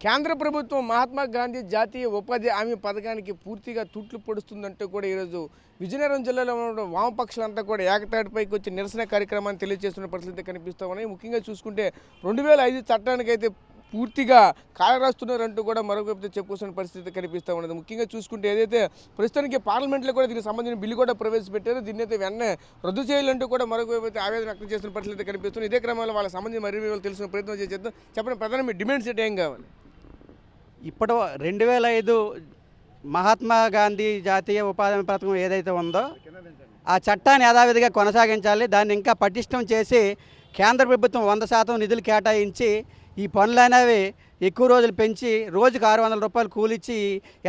కేంద్ర ప్రభుత్వం మహాత్మా గాంధీ జాతీయ ఉపాధి హామీ పథకానికి పూర్తిగా తుట్లు పొడుస్తుందంటూ కూడా ఈరోజు విజయనగరం జిల్లాలో ఉన్న వామపక్షాలంతా కూడా ఏకతాటిపైకి వచ్చి నిరసన కార్యక్రమాన్ని తెలియజేస్తున్న పరిస్థితి కనిపిస్తూ ఉన్నాయి. ముఖ్యంగా చూసుకుంటే 2005 చట్టానికైతే పూర్తిగా కాలరాస్తున్నారంటూ కూడా మరొకవైపు చెప్పుకోవాల్సిన పరిస్థితి కనిపిస్తూ ఉన్నది. ముఖ్యంగా చూసుకుంటే ఏదైతే ప్రస్తుతానికి పార్లమెంట్లో కూడా దీనికి సంబంధించిన బిల్లు కూడా ప్రవేశపెట్టారో దీన్ని అయితే వెంటనే రద్దు చేయాలంటూ కూడా మరొకవైపు అయితే ఆవేదన వ్యక్తం చేస్తున్న పరిస్థితి కనిపిస్తుంది. ఇదే క్రమంలో వాళ్ళ సంబంధించిన మరిన్ని తెలుసుకునే ప్రయత్నం చేద్దాం. చెప్పండి, ప్రధాన మీ డిమాండ్స్ ఏంటి, ఏం కావాలి? ఇప్పుడు 2005 మహాత్మా గాంధీ జాతీయ ఉపాధి హామీ పథకం ఏదైతే ఉందో ఆ చట్టాన్ని యథావిధిగా కొనసాగించాలి. దాన్ని ఇంకా పటిష్టం చేసి కేంద్ర ప్రభుత్వం 100% నిధులు కేటాయించి ఈ పనులు అనేవి ఎక్కువ రోజులు పెంచి రోజుకు 600 రూపాయలు కూలిచ్చి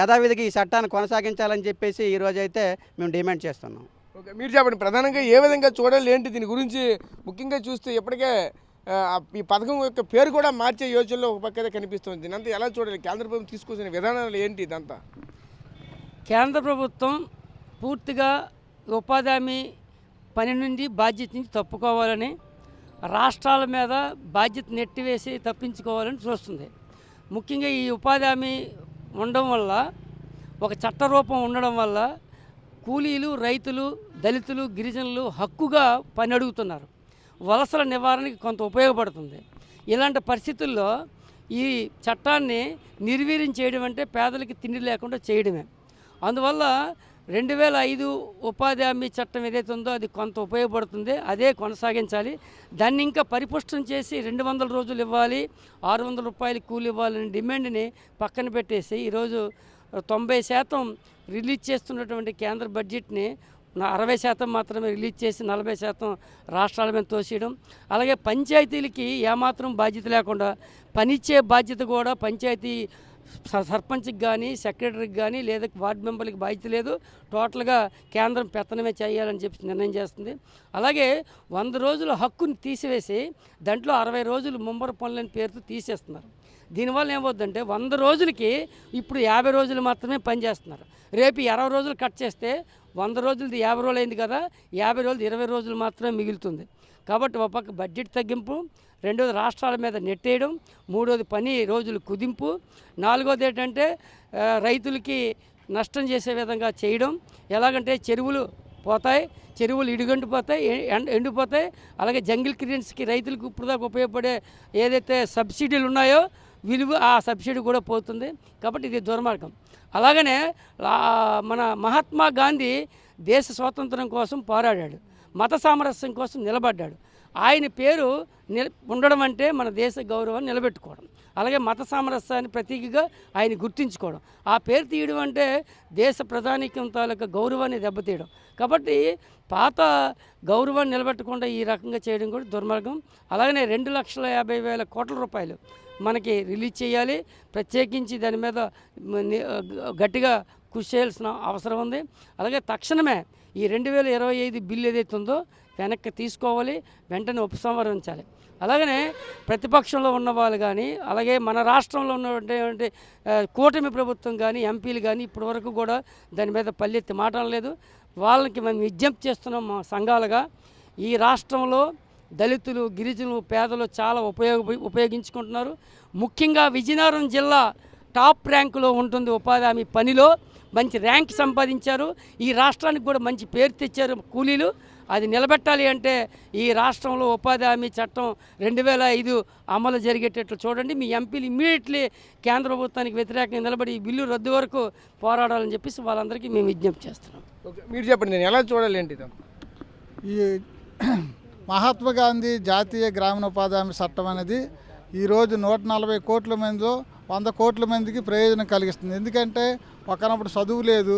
యథావిధిగా ఈ చట్టాన్ని కొనసాగించాలని చెప్పేసి ఈరోజు అయితే మేము డిమాండ్ చేస్తున్నాం. ఓకే, మీరు చెప్పండి, ప్రధానంగా ఏ విధంగా చూడాలి ఏంటి దీని గురించి? ముఖ్యంగా చూస్తే ఇప్పటికే ఈ పథకం యొక్క పేరు కూడా మార్చే యోచనలో ఒక పక్క కనిపిస్తుంది. దీనంతా ఎలా చూడాలి? కేంద్ర ప్రభుత్వం తీసుకొచ్చిన విధానాలు ఏంటి? ఇదంతా కేంద్ర ప్రభుత్వం పూర్తిగా ఉపాధి హామీ పని నుండి బాధ్యత నుంచి తప్పుకోవాలని, రాష్ట్రాల మీద బాధ్యత నెట్టివేసి తప్పించుకోవాలని చూస్తుంది. ముఖ్యంగా ఈ ఉపాధి హామీ ఉండడం వల్ల, ఒక చట్ట రూపం ఉండడం వల్ల కూలీలు, రైతులు, దళితులు, గిరిజనులు హక్కుగా పని అడుగుతున్నారు. వలసల నివారణకి కొంత ఉపయోగపడుతుంది. ఇలాంటి పరిస్థితుల్లో ఈ చట్టాన్ని నిర్వీర్యం చేయడం అంటే పేదలకి తిండి లేకుండా చేయడమే. అందువల్ల 2005 ఉపాధి హామీ చట్టం ఏదైతే ఉందో అది కొంత ఉపయోగపడుతుంది, అదే కొనసాగించాలి. దాన్ని ఇంకా పరిపుష్టం చేసి 200 రోజులు ఇవ్వాలి, 600 రూపాయలు కూలి ఇవ్వాలనే డిమాండ్ని పక్కన పెట్టేసి ఈరోజు 90% రిలీజ్ చేస్తున్నటువంటి కేంద్ర బడ్జెట్ని 60% మాత్రమే రిలీజ్ చేసి 40% రాష్ట్రాల మీద తోసేయడం. అలాగే పంచాయతీలకి ఏమాత్రం బాధ్యత లేకుండా పనిచ్చే బాధ్యత కూడా పంచాయతీ సర్పంచ్కి కానీ, సెక్రటరీకి కానీ, లేదా వార్డు మెంబర్లకి బాధ్యత లేదు. టోటల్గా కేంద్రం పెత్తనమే చేయాలని చెప్పి నిర్ణయం చేస్తుంది. అలాగే 100 రోజుల హక్కుని తీసివేసి దాంట్లో 60 రోజులు ముమ్మర పనులని పేరుతో తీసేస్తున్నారు. దీనివల్ల ఏమవుతుందంటే 100 రోజులకి ఇప్పుడు 50 రోజులు మాత్రమే పనిచేస్తున్నారు. రేపు 20 రోజులు కట్ చేస్తే 100 రోజులది 50 రోజులు అయింది కదా, 50 రోజులు 20 రోజులు మాత్రమే మిగులుతుంది. కాబట్టి ఒక పక్క బడ్జెట్ తగ్గింపు, రెండోది రాష్ట్రాల మీద నెట్టేయడం, మూడోది పని రోజులు కుదింపు, నాలుగోది ఏంటంటే రైతులకి నష్టం చేసే విధంగా చేయడం. ఎలాగంటే చెరువులు పోతాయి, చెరువులు ఇడుగంటిపోతాయి, ఎండిపోతాయి. అలాగే జంగిల్ క్లియరెన్స్కి రైతులకు ఇప్పుడు దాకా ఉపయోగపడే ఏదైతే సబ్సిడీలు ఉన్నాయో విలువ ఆ సబ్సిడీ కూడా పోతుంది. కాబట్టి ఇది దుర్మార్గం. అలాగనే మన మహాత్మా గాంధీ దేశ స్వాతంత్రం కోసం పోరాడాడు, మత సామరస్యం కోసం నిలబడ్డాడు. ఆయన పేరు ఉండడం అంటే మన దేశ గౌరవాన్ని నిలబెట్టుకోవడం, అలాగే మత సామరస్యాన్ని ప్రతీకగా ఆయన గుర్తించుకోవడం. ఆ పేరు తీయడం అంటే దేశ ప్రధానికం తాలూకా గౌరవాన్ని దెబ్బతీయడం. కాబట్టి పాత గౌరవాన్ని నిలబెట్టకుండా ఈ రకంగా చేయడం కూడా దుర్మార్గం. అలాగనే 2,50,000 కోట్ల రూపాయలు మనకి రిలీజ్ చేయాలి. ప్రత్యేకించి దాని మీద గట్టిగా కృషి చేయాల్సిన అవసరం ఉంది. అలాగే తక్షణమే ఈ 2025 బిల్లు ఏదైతే ఉందో వెనక్కి తీసుకోవాలి, వెంటనే ఉపసంహరించాలి. అలాగనే ప్రతిపక్షంలో ఉన్న వాళ్ళు కానీ, అలాగే మన రాష్ట్రంలో ఉన్నటువంటి కూటమి ప్రభుత్వం కానీ, ఎంపీలు కానీ ఇప్పటివరకు కూడా దాని మీద పల్లెత్తి మాట్లాడలేదు. వాళ్ళకి మేము విజ్ఞప్తి చేస్తున్నాం మా సంఘాలుగా. ఈ రాష్ట్రంలో దళితులు, గిరిజనులు, పేదలు చాలా ఉపయోగించుకుంటున్నారు. ముఖ్యంగా విజయనగరం జిల్లా టాప్ ర్యాంకులో ఉంటుంది ఉపాధి హామీ పనిలో. మంచి ర్యాంక్ సంపాదించారు. ఈ రాష్ట్రానికి కూడా మంచి పేరు తెచ్చారు కూలీలు. అది నిలబెట్టాలి అంటే ఈ రాష్ట్రంలో ఉపాధి హామీ చట్టం 2005 అమలు జరిగేటట్లు చూడండి. మీ ఎంపీలు ఇమ్మీడియట్లీ కేంద్ర ప్రభుత్వానికి వ్యతిరేకంగా నిలబడి ఈ బిల్లు రద్దు వరకు పోరాడాలని చెప్పేసి వాళ్ళందరికీ మేము విజ్ఞప్తి చేస్తున్నాం. ఓకే, మీరు చెప్పండి, నేను ఎలా చూడాలి ఏంటి? ఈ మహాత్మా గాంధీ జాతీయ గ్రామీణ ఉపాధి హామీ చట్టం అనేది ఈరోజు 140 కోట్ల మందిలో 100 కోట్ల మందికి ప్రయోజనం కలిగిస్తుంది. ఎందుకంటే ఒకనప్పుడు చదువు లేదు,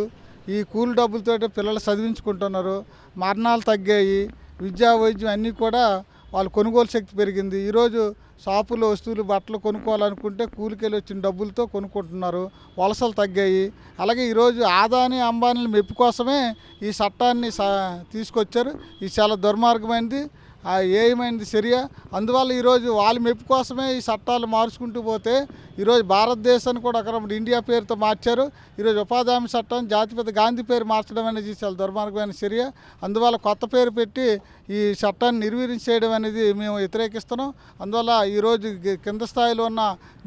ఈ కూలి డబ్బులతో పిల్లలు చదివించుకుంటున్నారు, మరణాలు తగ్గాయి, విద్యా వైద్యం అన్నీ కూడా వాళ్ళు కొనుగోలు శక్తి పెరిగింది. ఈరోజు షాపులో వస్తువులు బట్టలు కొనుక్కోవాలనుకుంటే కూలికెళ్ళి వచ్చిన డబ్బులతో కొనుక్కుంటున్నారు, వలసలు తగ్గాయి. అలాగే ఈరోజు ఆదాని అంబానీల మెప్పు కోసమే ఈ చట్టాన్ని తీసుకొచ్చారు. ఇది చాలా దుర్మార్గమైనది. ఏమైంది చర్య. అందువల్ల ఈరోజు వాళ్ళ మెప్పు కోసమే ఈ చట్టాలు మార్చుకుంటూ పోతే ఈరోజు భారతదేశాన్ని కూడా ఒక ఇండియా పేరుతో మార్చారు. ఈరోజు ఉపాధి హామీ చట్టం జాతిపిత గాంధీ పేరు మార్చడం అనేది చాలా దుర్మార్గమైన చర్య. అందువల్ల కొత్త పేరు పెట్టి ఈ చట్టాన్ని నిర్వీర్యం చేయడం అనేది మేము వ్యతిరేకిస్తున్నాం. అందువల్ల ఈరోజు కింద స్థాయిలో ఉన్న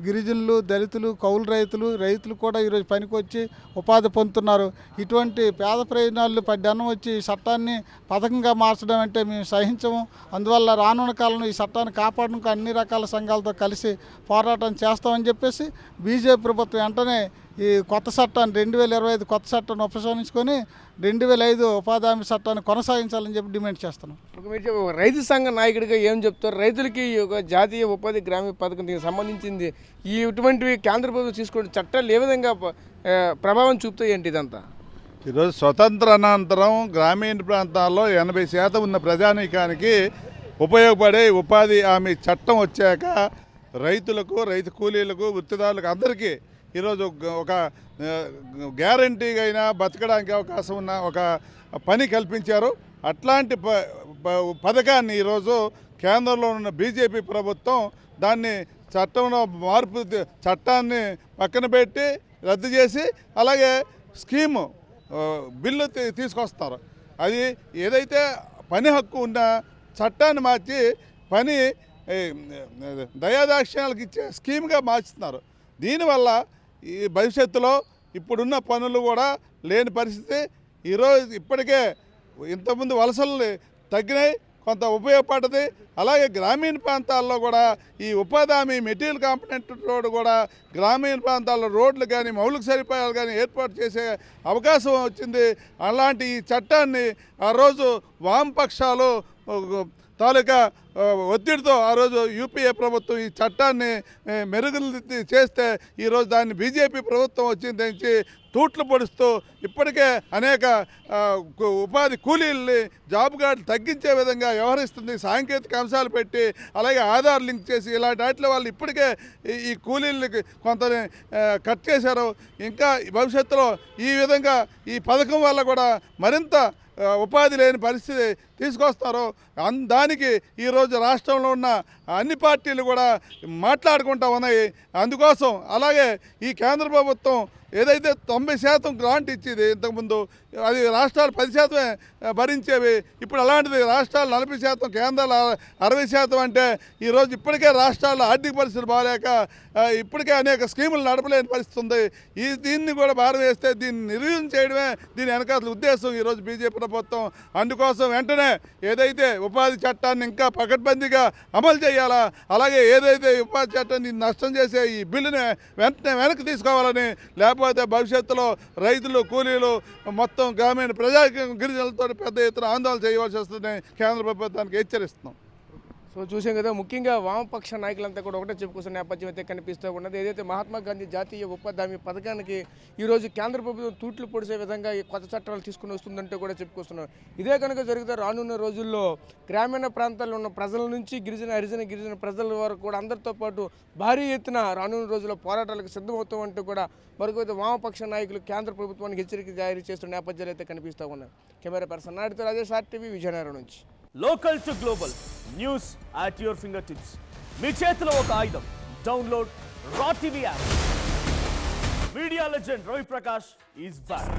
గిరిజనులు, దళితులు, కౌలు రైతులు కూడా ఈరోజు పనికొచ్చి ఉపాధి పొందుతున్నారు. ఇటువంటి పేద ప్రయోజనాలు పడ్డన్నం వచ్చి ఈ చట్టాన్ని పథకంగా మార్చడం అంటే మేము సహించము. అందువల్ల రానున్న కాలంలో ఈ చట్టాన్ని కాపాడడానికి అన్ని రకాల సంఘాలతో కలిసి పోరాటం చేస్తామని చెప్పేసి బీజేపీ ప్రభుత్వం వెంటనే ఈ కొత్త చట్టాన్ని 2025 కొత్త చట్టాన్ని ఉపసంహరించుకొని 2005 ఉపాధి హామీ చట్టాన్ని కొనసాగించాలని చెప్పి డిమాండ్ చేస్తున్నాం. ఒక రైతు సంఘ నాయకుడిగా ఏం చెప్తారు? రైతులకి ఈ యొక్క జాతీయ ఉపాధి గ్రామీణ పథకం దీనికి సంబంధించింది ఇటువంటివి కేంద్ర ప్రభుత్వం తీసుకునే చట్టాలు ఏ విధంగా ప్రభావం చూపుతాయి ఏంటి ఇదంతా? ఈరోజు స్వతంత్ర అనంతరం గ్రామీణ ప్రాంతాల్లో 80% ఉన్న ప్రజానీకానికి ఉపయోగపడే ఉపాధి హామీ చట్టం వచ్చాక రైతులకు, రైతు కూలీలకు, వృత్తిదారులకు అందరికీ ఈరోజు ఒక గ్యారంటీగా అయినా బతకడానికి అవకాశం ఉన్న ఒక పని కల్పించారు. అట్లాంటి పథకాన్ని ఈరోజు కేంద్రంలో ఉన్న బీజేపీ ప్రభుత్వం దాన్ని చట్టంలో చట్టాన్ని పక్కన పెట్టి రద్దు చేసి అలాగే స్కీము బిల్లు తీసుకొస్తారు. అది ఏదైతే పని హక్కు ఉన్న చట్టాన్ని మార్చి పని దయాదాక్ష్యాలకు ఇచ్చే స్కీమ్గా మార్చుతున్నారు. దీనివల్ల ఈ భవిష్యత్తులో ఇప్పుడున్న పనులు కూడా లేని పరిస్థితి. ఈరోజు ఇప్పటికే ఇంతకుముందు వలసలు తగ్గినాయి, కొంత ఉపయోగపడ్డది. అలాగే గ్రామీణ ప్రాంతాల్లో కూడా ఈ ఉపాధి హామీ మెటీరియల్ కాంపోనెంట్ రోడ్డు కూడా గ్రామీణ ప్రాంతాల్లో రోడ్లు కానీ మౌలిక సదుపాయాలు కానీ ఏర్పాటు చేసే అవకాశం వచ్చింది. అలాంటి ఈ చట్టాన్ని ఆ రోజు వామపక్షాలు తాలూకా ఒత్తిడితో ఆ రోజు యూపీఏ ప్రభుత్వం ఈ చట్టాన్ని మెరుగుదిద్ది చేస్తే ఈరోజు దాన్ని బీజేపీ ప్రభుత్వం వచ్చింది తూట్లు పొడుస్తూ ఇప్పటికే అనేక ఉపాధి కూలీల్ని జాబ్ కార్డు తగ్గించే విధంగా వ్యవహరిస్తుంది. సాంకేతిక అంశాలు పెట్టి అలాగే ఆధార్ లింక్ చేసి ఇలాంటి వాటిలో వాళ్ళు ఇప్పటికే ఈ కూలీలకి కొంత కట్ చేశారు. ఇంకా భవిష్యత్తులో ఈ విధంగా ఈ పథకం వల్ల కూడా మరింత ఉపాధి లేని పరిస్థితి తీసుకొస్తారు. దానికి ఈరోజు రాష్ట్రంలో ఉన్న అన్ని పార్టీలు కూడా మాట్లాడుకుంటూ ఉన్నాయి. అందుకోసం అలాగే ఈ కేంద్ర ప్రభుత్వం ఏదైతే 90% గ్రాంట్ ఇచ్చేది ఇంతకుముందు అది రాష్ట్రాలు 10% భరించేవి. ఇప్పుడు అలాంటిది రాష్ట్రాలు 40%, కేంద్రాలు 60% అంటే ఈరోజు ఇప్పటికే రాష్ట్రాల్లో ఆర్థిక పరిస్థితులు బాగాలేక ఇప్పటికే అనేక స్కీములు నడపలేని పరిస్థితి ఉంది. దీన్ని కూడా భారవేస్తే దీన్ని నిర్వీర్యం చేయడమే దీని వెనకాల ఉద్దేశం ఈరోజు బీజేపీ ప్రభుత్వం. అందుకోసం వెంటనే ఏదైతే ఉపాధి చట్టాన్ని ఇంకా పకడ్బందీగా అమలు చేయాలా, అలాగే ఏదైతే ఉపాధి చట్టాన్ని నష్టం చేసే ఈ బిల్లుని వెంటనే వెనక్కి తీసుకోవాలని, లేకపోతే భవిష్యత్తులో రైతులు, కూలీలు, మొత్తం గ్రామీణ గిరిజనులతో పెద్ద ఎత్తున ఆందోళన చేయవలసి వస్తుందని కేంద్ర ప్రభుత్వానికి హెచ్చరిస్తున్నాం. సో చూసాం కదా, ముఖ్యంగా వామపక్ష నాయకులంతా కూడా ఒకటే చెప్పుకొస్తున్న నేపథ్యం అయితే కనిపిస్తూ ఉన్నది. ఏదైతే మహాత్మా గాంధీ జాతీయ ఉపాధి హామీ పథకానికి ఈరోజు కేంద్ర ప్రభుత్వం తూట్లు పొడిసే విధంగా ఈ కొత్త చట్టాలు తీసుకుని వస్తుందంటే కూడా చెప్పుకొస్తున్నారు. ఇదే కనుక జరిగితే రానున్న రోజుల్లో గ్రామీణ ప్రాంతాల్లో ఉన్న ప్రజల నుంచి గిరిజన ప్రజల వరకు కూడా అందరితో పాటు భారీ ఎత్తున రానున్న రోజుల్లో పోరాటాలకు సిద్ధమవుతామంటూ కూడా మరొకైతే వామపక్ష నాయకులు కేంద్ర ప్రభుత్వానికి హెచ్చరిక జారీ చేస్తున్న నేపథ్యాలు అయితే కనిపిస్తూ ఉన్నాయి. కెమెరా పర్సన్ నాయుడుతో రాజేష్, RTV విజయనగరం నుంచి. Local to global news at your fingertips. మీ చేతిలో ఒక ఆయుధం. డౌన్లోడ్ రా TV app. Media legend Ravi Prakash is back.